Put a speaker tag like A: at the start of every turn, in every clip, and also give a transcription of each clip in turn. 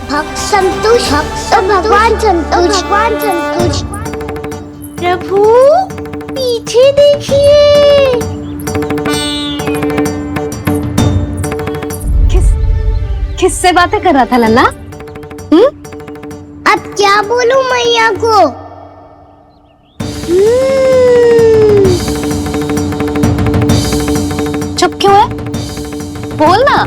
A: भक्त संतुष्ट तो भगवान संतुष्ट। प्रभु पीछे देखिए।
B: किससे बातें कर रहा था लल्ला?
A: अब क्या बोलूं मैया को?
B: चुप क्यों है? बोल ना।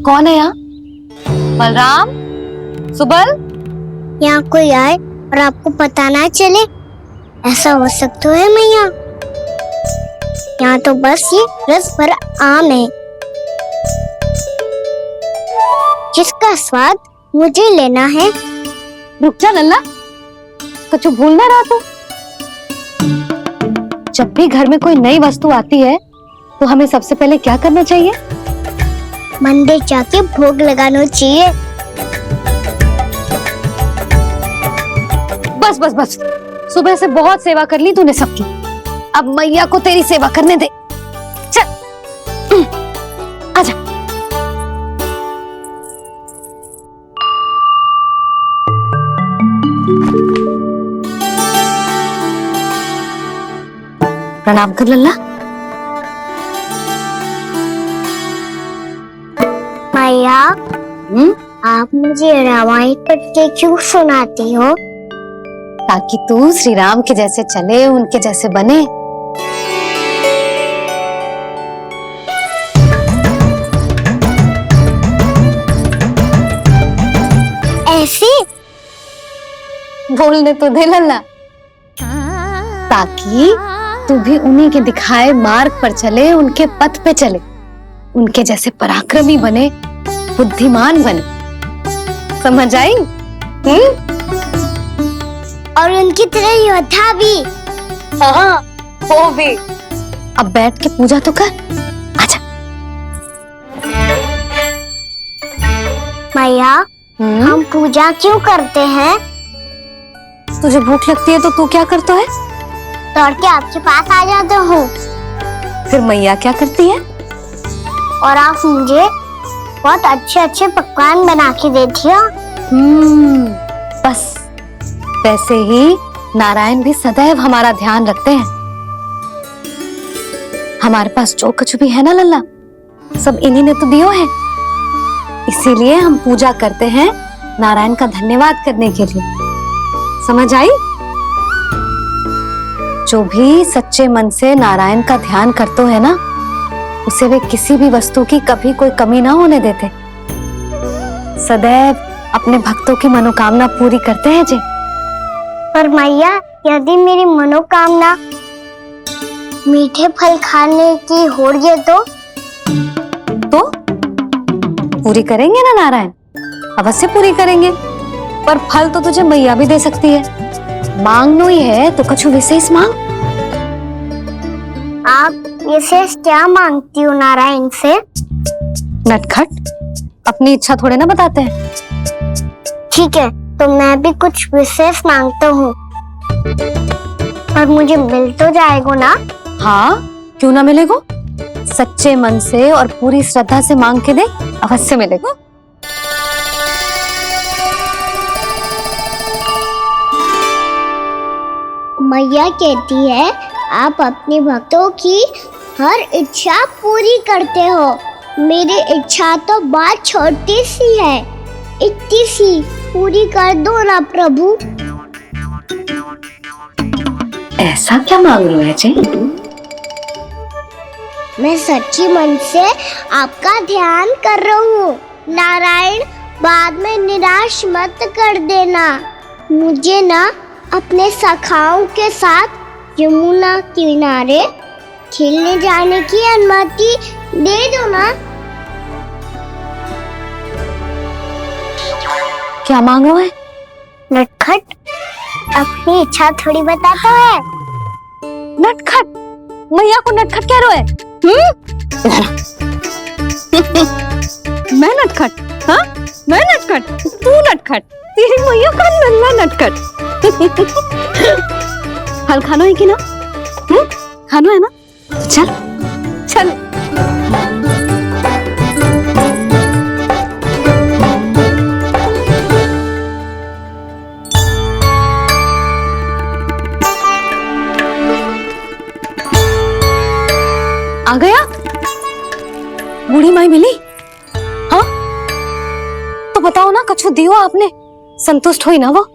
B: कौन है यहाँ? बलराम, सुबल?
A: यहाँ कोई आए और आपको पता ना चले, ऐसा हो सकता है मैया? यहाँ तो बस ये रस भर आम है जिसका स्वाद मुझे लेना है।
B: रुक जा लल्ला, कुछ भूल ना रहा तू। जब भी घर में कोई नई वस्तु आती है तो हमें सबसे पहले क्या करना चाहिए?
A: मंदिर जाके भोग लगाना चाहिए।
B: बस बस बस, सुबह से बहुत सेवा कर ली तूने सबकी, अब मैया को तेरी सेवा करने दे। चल आजा। प्रणाम कर लल्ला।
A: मैया, आप मुझे रामायण पढ़ के क्यों सुनाती हो?
B: ताकि तू श्री राम के जैसे चले, उनके जैसे बने।
A: ऐसे
B: बोलने तो दे लल्ला, ताकि तू भी उन्हीं के दिखाए मार्ग पर चले, उनके पथ पे चले, उनके जैसे पराक्रमी बने, बुद्धिमान बने। समझ आई?
A: और उनकी तरह योद्धा भी।
B: हाँ, वो भी। अब बैठ के पूजा तो कर। आजा।
A: मैया, हम पूजा क्यों करते हैं?
B: तुझे भूख लगती है तो तू क्या करता है?
A: दौड़ के आपके पास आ जाता हूँ।
B: फिर मैया क्या करती है?
A: और आप मुझे बहुत अच्छे अच्छे पकवान बना के देती हो।
B: बस वैसे ही नारायण भी सदैव हमारा ध्यान रखते हैं। हमारे पास जो कुछ भी है ना लल्ला, सब इन्हीं ने तो दियो है। इसीलिए हम पूजा करते हैं नारायण का धन्यवाद करने के लिए। समझ आई? जो भी सच्चे मन से नारायण का ध्यान करते है ना, उसे वे किसी भी वस्तु की कभी कोई कमी ना होने देते। सदैव अपने भक्तों की मनोकामना पूरी करते हैं जी।
A: पर मैया, यदि मेरी मनोकामना मीठे फल खाने की हो रही है तो
B: पूरी करेंगे ना नारायण? अवश्य पूरी करेंगे, पर फल तो तुझे मैया भी दे सकती है। मांगनो ही है तो कुछ विशेष मांग।
A: आप विशेष क्या मांगती हो नारायण से?
B: नटखट, अपनी इच्छा थोड़े ना बताते हैं।
A: ठीक है, तो मैं भी कुछ विशेष मांगता हूँ, पर मुझे मिल तो जाएगा ना?
B: हाँ, क्यों ना मिलेगा? सच्चे मन से और पूरी श्रद्धा से मांग के दे, अवश्य मिलेगा।
A: मैया कहती है आप अपने भक्तों की हर इच्छा पूरी करते हो। मेरी इच्छा तो बहुत छोटी सी है, इतनी सी पूरी कर दो ना प्रभु।
B: ऐसा क्या मांग रहे हो जी?
A: मैं सच्ची मन से आपका ध्यान कर रहा हूँ। नारायण, बाद में निराश मत कर देना। मुझे ना अपने सखाओं के साथ यमुना किनारे खेलने जाने की अनुमति दे दो ना।
B: क्या मांग रहे हो?
A: नटखट अपनी इच्छा थोड़ी बताता है।
B: नटखट? मैया को नटखट कह रहे हो? मैं नटखट? हाँ, मैं नटखट? तू नटखट? तेरी मैया का नल्ला नटखट। फल खानो है कि ना? खानो है ना? चल चल। नहीं माई मिली? हाँ तो बताओ ना, कछु दियो आपने, संतुष्ट हुई ना वो?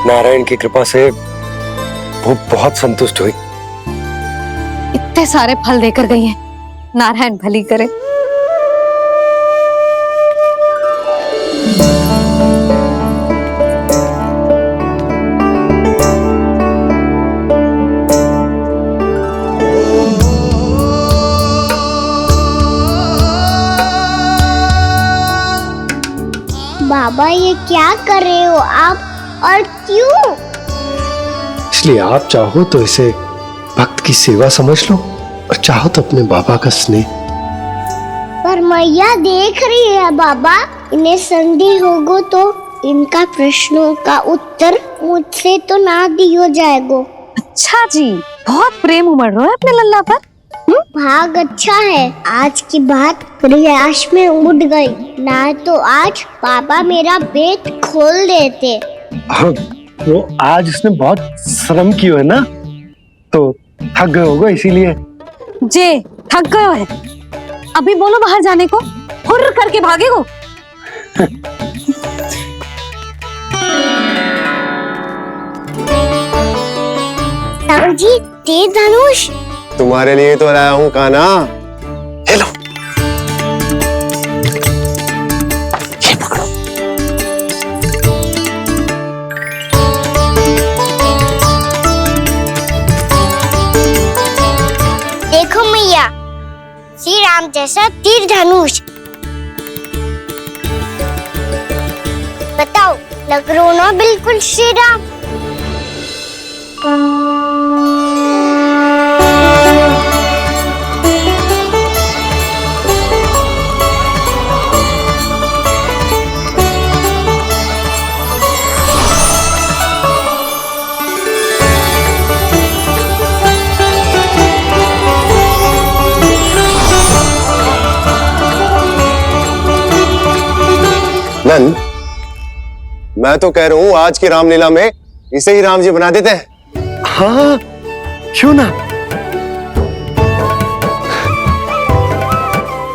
C: नारायण की कृपा से वो बहुत संतुष्ट हुई।
B: इतने सारे फल देकर गई हैं, नारायण भली करे।
A: बाबा ये क्या कर रहे हो आप, और क्यों?
C: इसलिए आप चाहो तो इसे भक्त की सेवा समझ लो, और चाहो तो अपने बाबा का स्नेह।
A: पर मैया देख रही है बाबा, इन्हें संदेह होगो तो इनका प्रश्नों का उत्तर मुझसे तो ना दियो जाएगो।
B: अच्छा जी, बहुत प्रेम उमड़ रहा है अपने लल्ला पर।
A: भाग अच्छा है, आज की बात प्रयास में उड़ गई, ना तो आज पापा मेरा पेट खोल देते।
C: हाँ, तो आज उसने बहुत श्रम किया है ना, तो थक गए होगा इसीलिए।
B: जे थक गयो है, अभी बोलो बाहर जाने को, हुर्र करके भागेगो।
A: राम जी, तीर धनुष
D: तुम्हारे लिए तो लाया हूँ कान्हा।
C: ले लो।
D: ये पकड़ो।
A: देखो मैया, श्री राम जैसा तीर धनुष। बताओ, लग रहा ना बिल्कुल श्री राम?
D: नंद, मैं तो कह रहा हूँ आज की रामलीला में इसे ही राम जी बना देते हैं।
C: हाँ, क्यों ना।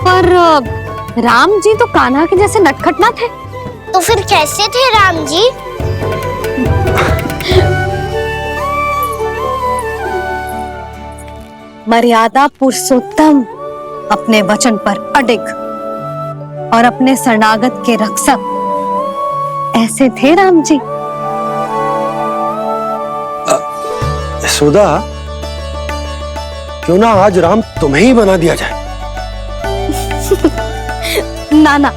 B: पर राम जी तो कान्हा के जैसे नटखट ना थे।
A: तो फिर कैसे थे राम जी?
B: मर्यादा पुरुषोत्तम, अपने वचन पर अडिग और अपने शरणागत के रक्षक, ऐसे थे राम जी।
C: यशोदा, क्यों ना आज राम तुम्हें ही बना दिया जाए।
B: ना ना,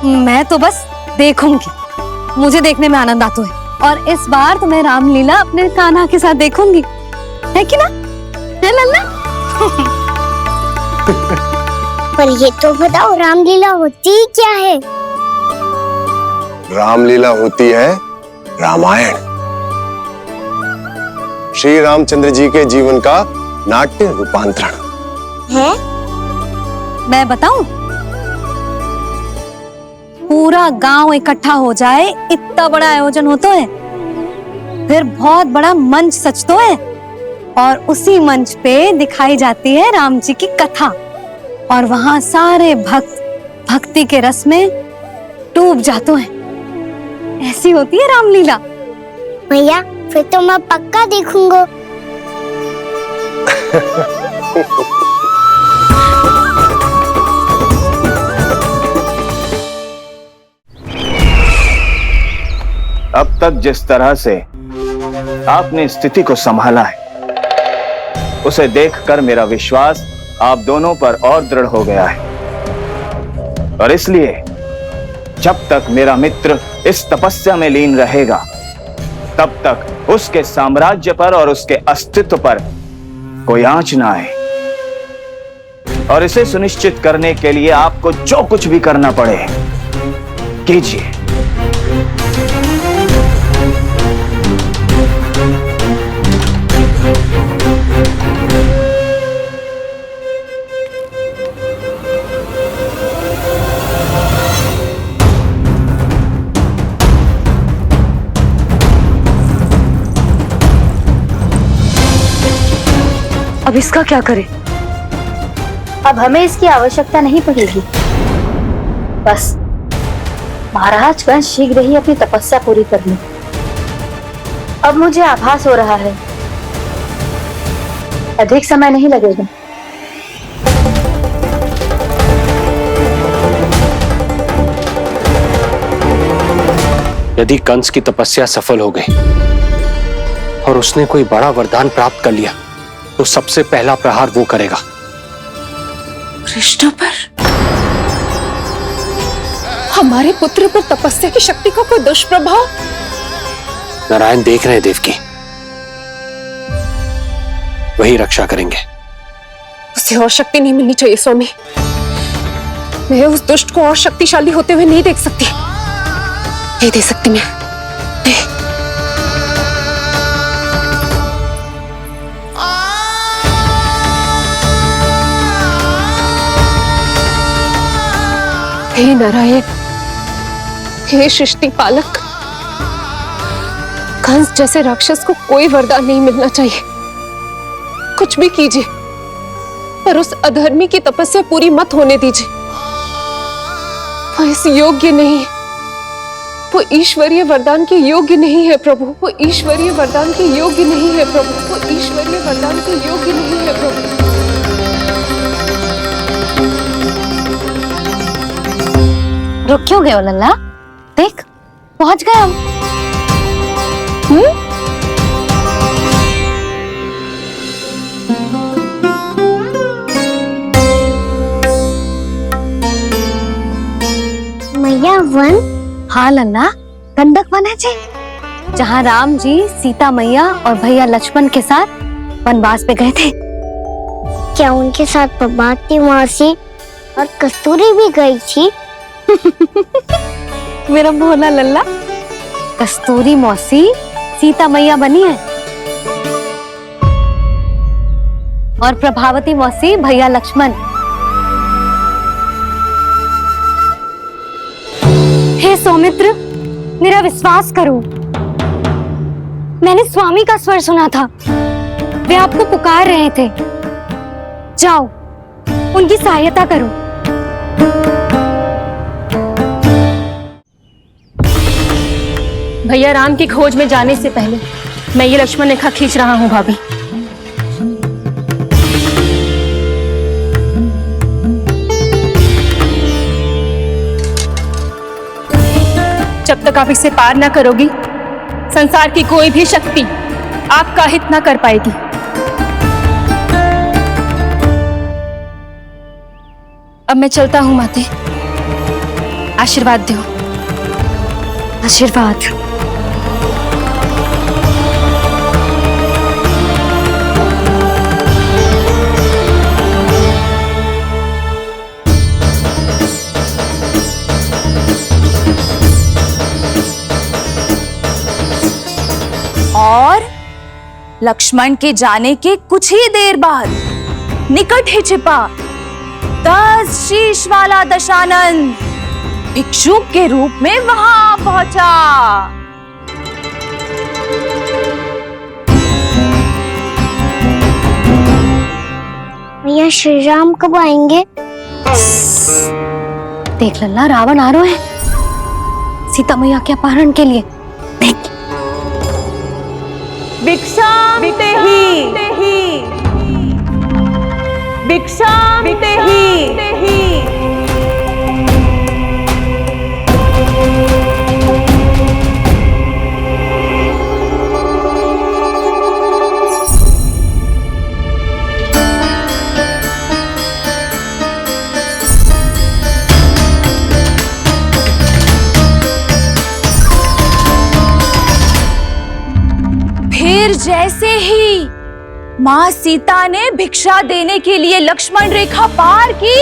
B: मैं तो बस देखूंगी, मुझे देखने में आनंद आता है, और इस बार तो मैं रामलीला अपने कान्हा के साथ देखूंगी, है कि ना, है लल्ला?
A: पर ये तो बताओ, रामलीला होती क्या है?
D: रामलीला होती है रामायण, श्री रामचंद्र जी के जीवन का नाट्य रूपांतरण
A: है।
B: मैं बताऊं, पूरा गांव इकट्ठा हो जाए, इतना बड़ा आयोजन होता है, फिर बहुत बड़ा मंच सजतो है, और उसी मंच पे दिखाई जाती है राम जी की कथा, और वहां सारे भक्त भक्ति के रस में डूब जाते हैं। ऐसी होती है रामलीला।
A: भैया, फिर तो मैं पक्का देखूंगा।
E: अब तक जिस तरह से आपने स्थिति को संभाला है, उसे देखकर मेरा विश्वास आप दोनों पर और दृढ़ हो गया है, और इसलिए जब तक मेरा मित्र इस तपस्या में लीन रहेगा, तब तक उसके साम्राज्य पर और उसके अस्तित्व पर कोई आंच ना आए। और इसे सुनिश्चित करने के लिए आपको जो कुछ भी करना पड़े कीजिए।
B: इसका क्या करें?
F: अब हमें इसकी आवश्यकता नहीं पड़ेगी। बस महाराज कंस शीघ्र ही अपनी तपस्या पूरी कर ले। अब मुझे आभास हो रहा है अधिक समय नहीं लगेगा।
C: यदि कंस की तपस्या सफल हो गई और उसने कोई बड़ा वरदान प्राप्त कर लिया तो सबसे पहला प्रहार वो करेगा।
G: कृष्ण पर, हमारे पुत्र पर तपस्या की शक्ति का कोई दुष्प्रभाव?
C: नारायण देख रहे हैं देवकी, वही रक्षा करेंगे।
G: उसे और शक्ति नहीं मिलनी चाहिए स्वामी। मैं उस दुष्ट को और शक्तिशाली होते हुए नहीं देख सकती, नहीं दे सकती मैं। नहीं। हे नारायण, हे सृष्टि पालक, कंस जैसे राक्षस को कोई वरदान नहीं मिलना चाहिए। कुछ भी कीजिए पर उस अधर्मी की तपस्या पूरी मत होने दीजिए। वो इस योग्य नहीं है, वो ईश्वरीय वरदान के योग्य नहीं है प्रभु। वो ईश्वरीय वरदान के योग्य नहीं है प्रभु। वो ईश्वरीय वरदान के योग्य नहीं है प्रभु।
B: रुक क्यों गए हो लल्ला? देख, पहुंच गए हम।
A: मैया वन?
B: हाँ लल्ला, गंडक वन है जी, जहाँ राम जी सीता मैया और भैया लक्ष्मण के साथ वनवास पे गए थे।
A: क्या उनके साथ प्रभाती मौसी और कस्तूरी भी गई थी?
B: मेरा भोला लल्ला, कस्तूरी मौसी सीता मैया बनी है और प्रभावती मौसी भैया लक्ष्मण। हे सौमित्र, मेरा विश्वास करो, मैंने स्वामी का स्वर सुना था। वे आपको पुकार रहे थे। जाओ, उनकी सहायता करो।
F: भैया राम की खोज में जाने से पहले मैं ये लक्ष्मण रेखा खींच रहा हूँ भाभी। जब तक आप इसे पार ना करोगी, संसार की कोई भी शक्ति आपका हित ना कर पाएगी। अब मैं चलता हूँ माते, आशीर्वाद दो।
B: आशीर्वाद।
H: और लक्ष्मण के जाने के कुछ ही देर बाद निकट ही छिपा 10 शीश वाला दशानन भिक्षुक के रूप में वहां पहुंचा।
A: भैया श्री राम कब आएंगे?
B: देख लल्ला, रावण आ रहा है सीता मैया के अपहरण के लिए। देख,
H: भिक्षाम देहि, भिक्षाम देहि। फिर जैसे ही मां सीता ने भिक्षा देने के लिए लक्ष्मण रेखा पार की,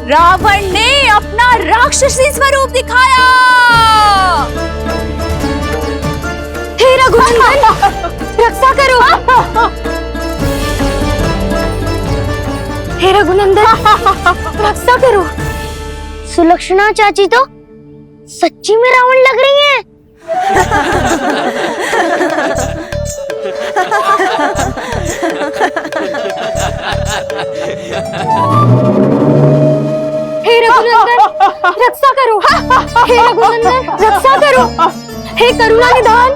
H: रावण ने अपना राक्षसी स्वरूप दिखाया।
B: हे रघुनंदन, रक्षा करो। हे रघुनंदन, रक्षा करो।
A: सुलक्षणा चाची तो सच्ची में रावण लग रही हैं।
B: हे रघुनंदन रक्षा करो, हे रघुनंदन रक्षा करो, हे करुणा निधान।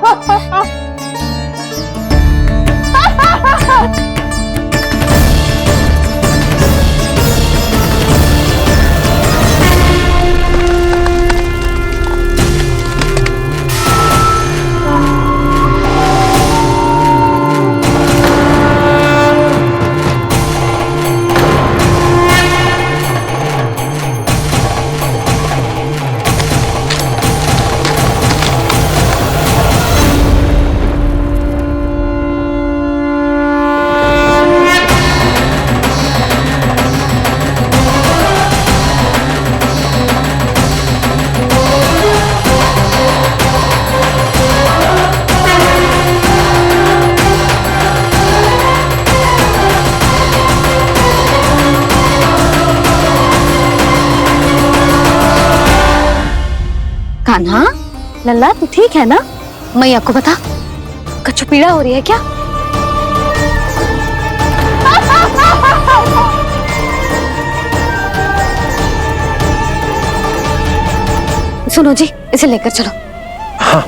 B: कान्हा, लल्ला तू ठीक है ना? मैया को बता, कछु पीड़ा हो रही है क्या? सुनो जी, इसे लेकर चलो।
C: हाँ।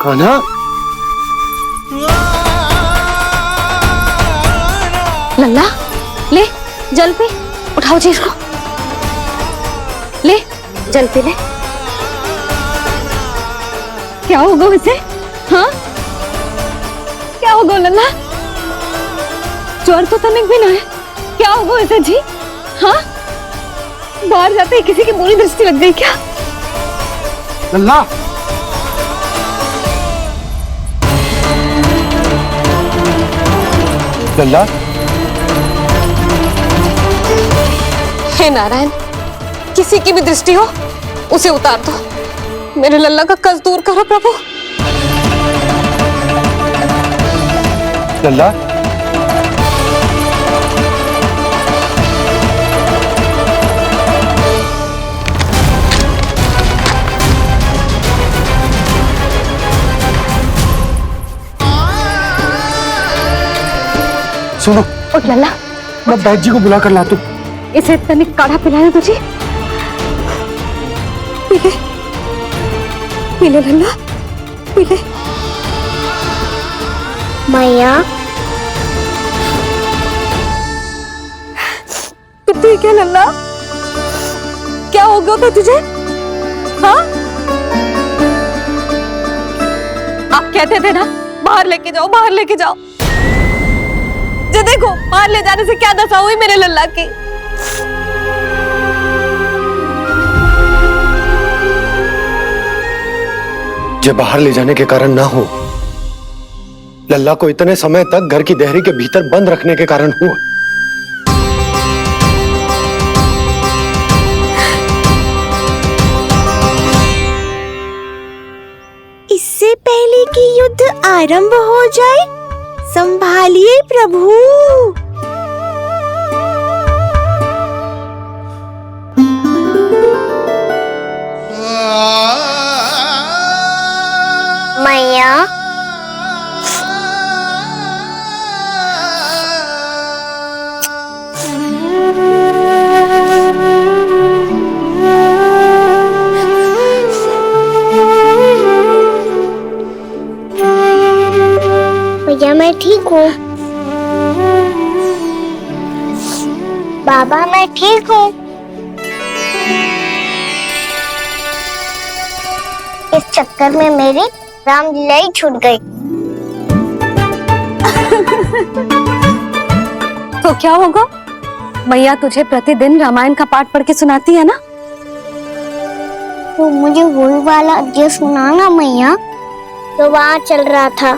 C: कान्हा,
B: लल्ला ले जल पी, उठाओ जी इसको, ले जल पी ले। क्या होगा उसे? हाँ क्या होगा लल्ला? ज्वर तो तनिक भी ना है, क्या होगा उसे जी? हाँ बाहर जाते ही किसी की बुरी दृष्टि लग गई क्या?
C: लल्ला, लल्ला,
G: हे नारायण, किसी की भी दृष्टि हो उसे उतार दो, मेरे लल्ला का कष्ट दूर करो प्रभु।
C: लल्ला, सुनो,
B: उठ लल्ला,
C: मैं बैद जी को बुला कर लाता हूँ।
B: इसे तनिक काढ़ा पिलाया तुझे, पी ले, पी ले लल्ला, पी ले।
A: मैया
B: तू ठीक है लल्ला? क्या हो गया था तुझे? हाँ आप कहते थे ना बाहर लेके जाओ, बाहर लेके जाओ। जे देखो बाहर ले जाने से क्या दशा हुई मेरे लल्ला की।
C: जो बाहर ले जाने के कारण ना हो, लल्ला को इतने समय तक घर की देहरी के भीतर बंद रखने के कारण हुआ।
I: इससे पहले कि युद्ध आरंभ हो जाए, संभालिए प्रभु।
A: मैया भैया मैं ठीक हूँ। बाबा मैं ठीक हूँ। इस चक्कर में मेरी रामलीला ही छूट गई।
B: तो क्या होगा? मैया तुझे प्रतिदिन रामायण का पाठ पढ़ के सुनाती है ना?
A: तो मुझे वही वाला अध्याय सुनाना मैया, तो वहाँ चल रहा था।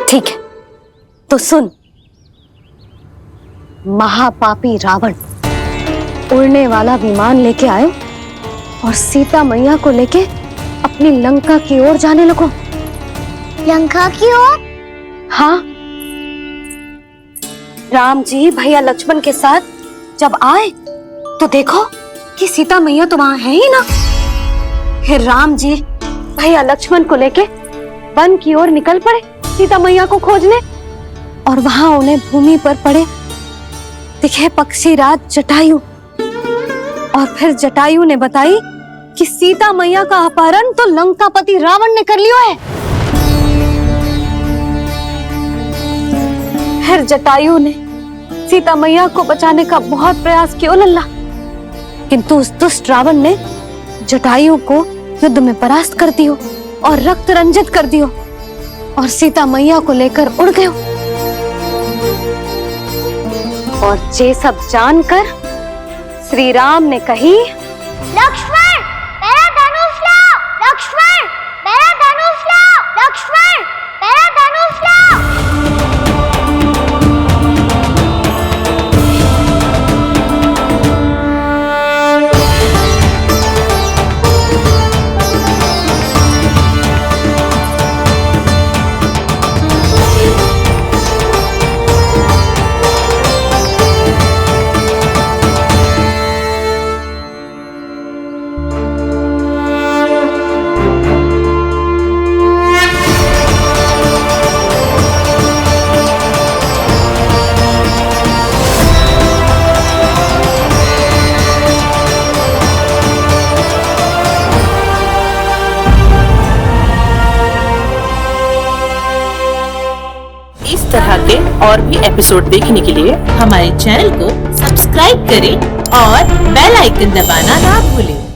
B: ठीक है तो सुन, महापापी रावण उड़ने वाला विमान लेके आयो और सीता मैया को लेके अपनी लंका की ओर जाने लगो।
A: लंका की ओर?
B: हाँ, राम जी भैया लक्ष्मण के साथ जब आए तो देखो कि सीता मैया तो वहां है ही ना। फिर राम जी भैया लक्ष्मण को लेके वन की ओर निकल पड़े सीता मैया को खोजने, और वहां उन्हें भूमि पर पड़े दिखे पक्षीराज जटायु। और फिर जटायु ने बताई कि सीता मैया का अपहरण तो लंकापति रावण ने कर लिया है। फिर जटायु ने सीता मैया को बचाने का बहुत प्रयास किया लल्ला, किंतु उस दुष्ट रावण ने जटायु को युद्ध में परास्त कर दियो और रक्त रंजित कर दियो और सीता मैया को लेकर उड़ गयो। और ये सब जानकर श्री राम ने कही,
A: लक्ष्मण मेरा धनुष लाओ, लक्ष्मण मेरा धनुष लाओ, लक्ष्मण मेरा धनुष लाओ।
J: इस तरह के और भी एपिसोड देखने के लिए हमारे चैनल को सब्सक्राइब करें और बेल आइकन दबाना ना भूलें।